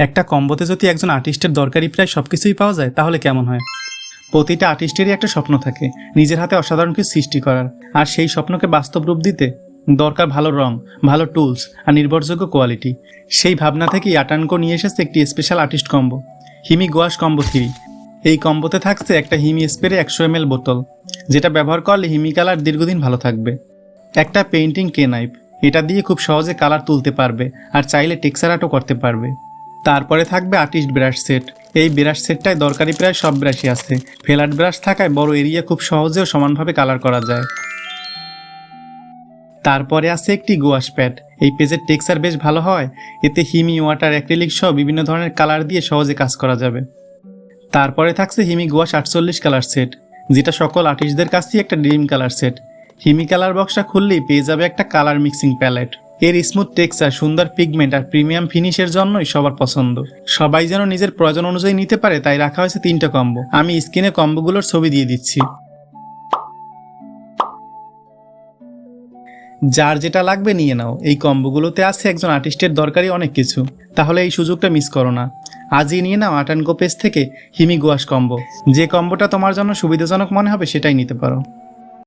একটা কম্বোতে যদি একজন আর্টিস্টের দরকারি প্রায় সব কিছুই পাওয়া যায় তাহলে কেমন হয়? প্রতিটা আর্টিস্টেরই একটা স্বপ্ন থাকে নিজের হাতে অসাধারণ কিছু সৃষ্টি করার, আর সেই স্বপ্নকে বাস্তব রূপ দিতে দরকার ভালো রং, ভালো টুলস আর নির্ভরযোগ্য কোয়ালিটি। সেই ভাবনা থেকেই আটানকো নিয়ে এসেছে একটি special artist combo, হিমি gouache combo 3। এই কম্বোতে থাকছে একটা হিমি স্প্রে 100 ml বোতল, যেটা ব্যবহার করলে হিমি কালার দীর্ঘদিন ভালো থাকবে। একটা পেইন্টিং কে নাইফ, এটা দিয়ে খুব সহজে কালার তুলতে পারবে আর চাইলে টেক্সচার আর্টও করতে পারবে। তারপরে থাকবে আর্টিস্ট ব্রাশ সেট। এই ব্রাশ সেটটায় দরকারি প্রায় সব ব্রাশই আছে। ফ্ল্যাট ব্রাশ থাকায় বড় এরিয়া খুব সহজেও সমানভাবে কালার করা যায়। তারপরে আছে একটি গুয়াশ প্যাড। এই পেজের টেক্সচার বেশ ভালো হয়, এতে হিমি, ওয়াটার, অ্যাক্রিলিক সহ বিভিন্ন ধরনের কালার দিয়ে সহজে কাজ করা যাবে। তারপরে থাকছে হিমি গুয়াশ 48 কালার সেট, যেটা সকল আর্টিস্টদের কাছেই একটা ড্রিম কালার সেট। হিমি কালার বক্সটা খুললেই পেয়ে যাবে একটা কালার মিক্সিং প্যালেট। এর স্মুথ টেক্সচার, সুন্দর পিগমেন্ট আর প্রিমিয়াম ফিনিশের জন্যই সবার পছন্দ। সবাই যেন নিজের প্রয়োজন অনুযায়ী নিতে পারে, তাই রাখা হয়েছে 3টা কম্বো। আমি স্ক্রিনে কম্বোগুলোর ছবি দিয়ে দিচ্ছি। যার যেটা লাগবে নিয়ে নাও। এই কম্বোগুলোতে আছে একজন আর্টিস্টের দরকারি অনেক কিছু, তাহলে এই সুযোগটা মিস করো না। আজই নিয়ে নাও আটানকো পেজ থেকে হিমি গুয়াশ কম্বো। যে কম্বোটা তোমার জন্য সুবিধাজনক মনে হবে সেটাই নিতে পারো।